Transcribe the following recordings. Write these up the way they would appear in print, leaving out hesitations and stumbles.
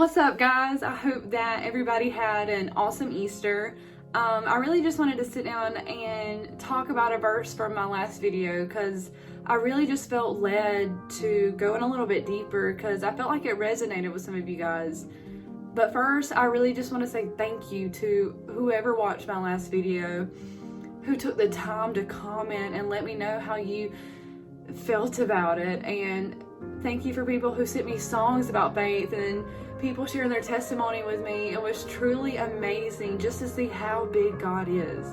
What's up, guys? I hope that everybody had an awesome Easter. I really just wanted to sit down and talk about a verse from my last video because I really just felt led to go in a little bit deeper because I felt like it resonated with some of you guys. But first, I really just want to say thank you to whoever watched my last video, who took the time to comment and let me know how you felt about it. And thank you for people who sent me songs about faith and people sharing their testimony with me. It was truly amazing just to see how big God is.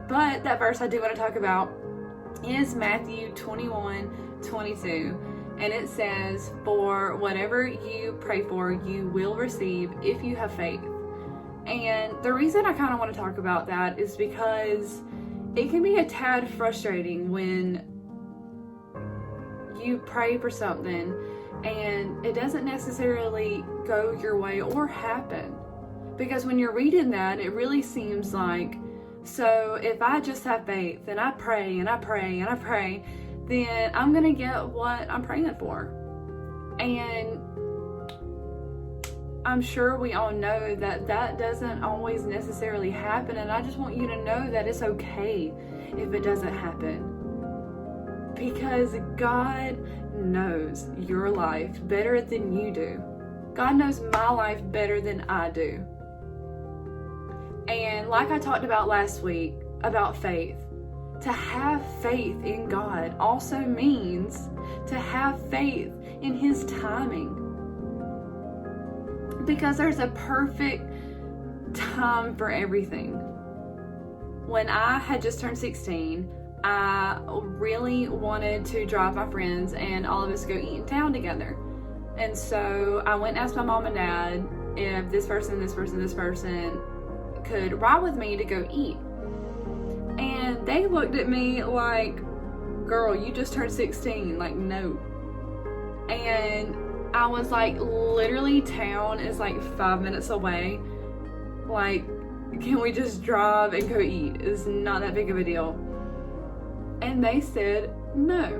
But that verse I do want to talk about is Matthew 21:22. And it says, "For whatever you pray for, you will receive if you have faith." And the reason I kind of want to talk about that is because it can be a tad frustrating when you pray for something and it doesn't necessarily go your way or happen. Because when you're reading that, it really seems like, so if I just have faith and I pray and I pray and I pray, then I'm gonna get what I'm praying for. And I'm sure we all know that that doesn't always necessarily happen, and I just want you to know that it's okay if it doesn't happen. Because God knows your life better than you do. God knows my life better than I do. And like I talked about last week about faith, to have faith in God also means to have faith in His timing. Because there's a perfect time for everything. When I had just turned 16, I really wanted to drive my friends and all of us go eat in town together. And so I went and asked my mom and dad if this person could ride with me to go eat. And they looked at me like, "Girl, you just turned 16, like, no." And I was like, literally town is like 5 minutes away. Like, can we just drive and go eat? It's not that big of a deal. And they said no.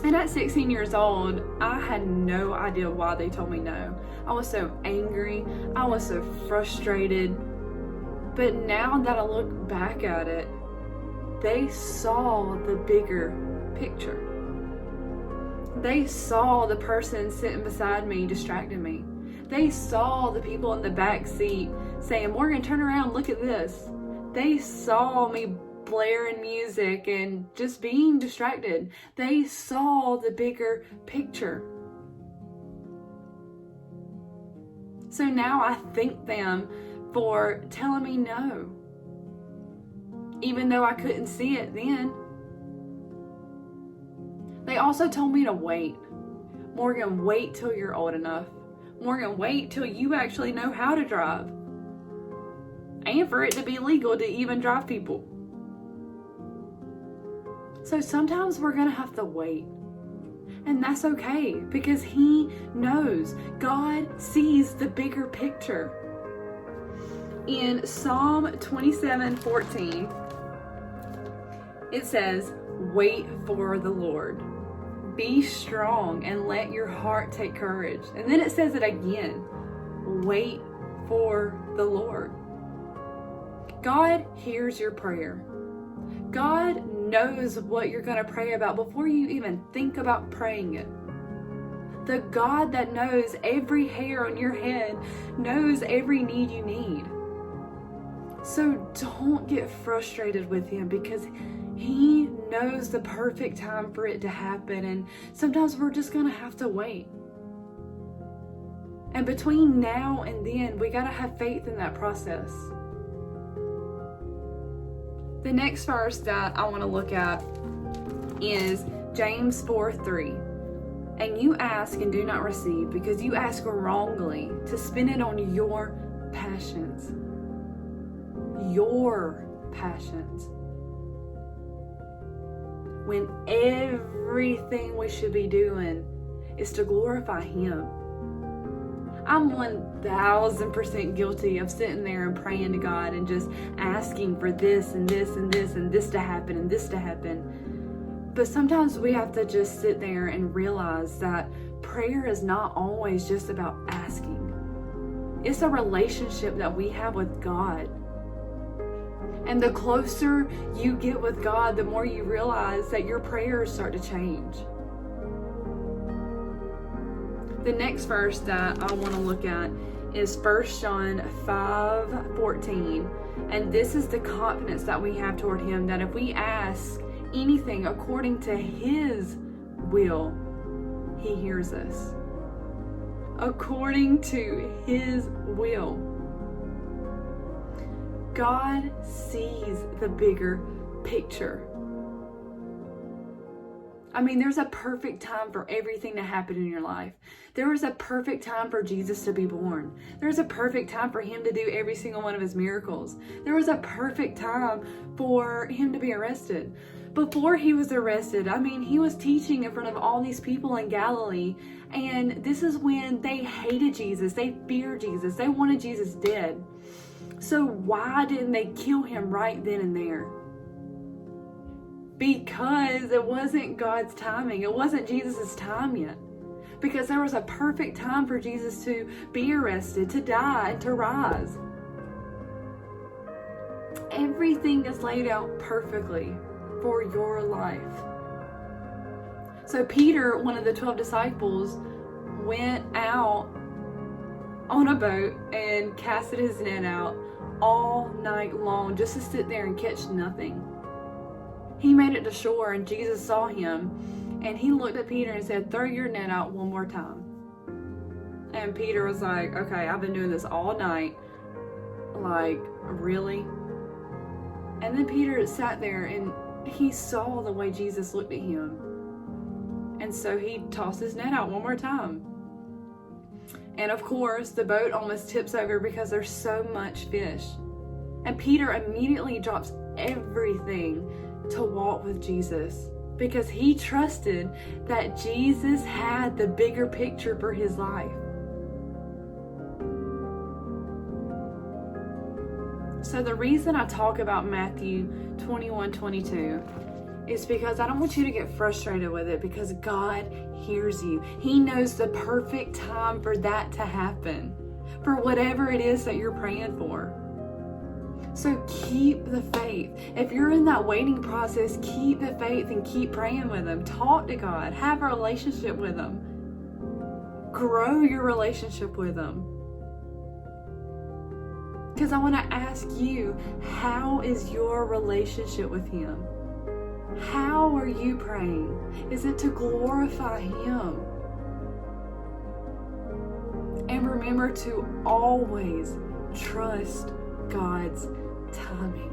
And at 16 years old, I had no idea why they told me no. I was so angry. I was so frustrated. But now that I look back at it, they saw the bigger picture. They saw the person sitting beside me distracting me. They saw the people in the back seat saying, "Morgan, turn around, look at this." They saw me blaring music and just being distracted. They saw the bigger picture. So now I thank them for telling me no, even though I couldn't see it then. They also told me to wait. "Morgan, wait till you're old enough. Morgan, wait till you actually know how to drive. And for it to be legal to even drive people." So sometimes we're gonna have to wait. And that's okay, because He knows. God sees the bigger picture. In Psalm 27:14, it says, "Wait for the Lord. Be strong and let your heart take courage." And then it says it again, "Wait for the Lord." God hears your prayer. God knows what you're going to pray about before you even think about praying it. The God that knows every hair on your head knows every need you need. So don't get frustrated with Him, because He knows the perfect time for it to happen, and sometimes we're just going to have to wait. And between now and then, we got to have faith in that process. The next verse that I want to look at is James 4:3. "And you ask and do not receive, because you ask wrongly to spend it on your passions." Your passions. When everything we should be doing is to glorify Him. I'm 1000% guilty of sitting there and praying to God and just asking for this and this and this and this to happen and this to happen. But sometimes we have to just sit there and realize that prayer is not always just about asking. It's a relationship that we have with God. And the closer you get with God, the more you realize that your prayers start to change. The next verse that I want to look at is 1 John 5:14. And this is the confidence that we have toward Him, that if we ask anything according to His will, He hears us. According to His will. God sees the bigger picture. I mean, there's a perfect time for everything to happen in your life. There was a perfect time for Jesus to be born. There's a perfect time for Him to do every single one of His miracles. There was a perfect time for Him to be arrested. Before He was arrested, I mean, He was teaching in front of all these people in Galilee, and this is when they hated Jesus. They feared Jesus. They wanted Jesus dead. So why didn't they kill Him right then and there? Because it wasn't God's timing. It wasn't Jesus' time yet. Because there was a perfect time for Jesus to be arrested, to die, and to rise. Everything is laid out perfectly for your life. So Peter, one of the 12 disciples, went out on a boat and casted his net out all night long just to sit there and catch nothing. He made it to shore, and Jesus saw him, and He looked at Peter and said, "Throw your net out one more time." And Peter was like, "Okay, I've been doing this all night. Like, really?" And then Peter sat there and he saw the way Jesus looked at him. And so he tossed his net out one more time. And of course, the boat almost tips over because there's so much fish. And Peter immediately drops everything to walk with Jesus because he trusted that Jesus had the bigger picture for his life. So the reason I talk about Matthew 21:22 is because I don't want you to get frustrated with it, because God hears you. He knows the perfect time for that to happen, for whatever it is that you're praying for. So keep the faith. If you're in that waiting process, keep the faith and keep praying with Him. Talk to God. Have a relationship with Him. Grow your relationship with Him. Because I want to ask you, how is your relationship with Him? How are you praying? Is it to glorify Him? And remember to always trust God's timing.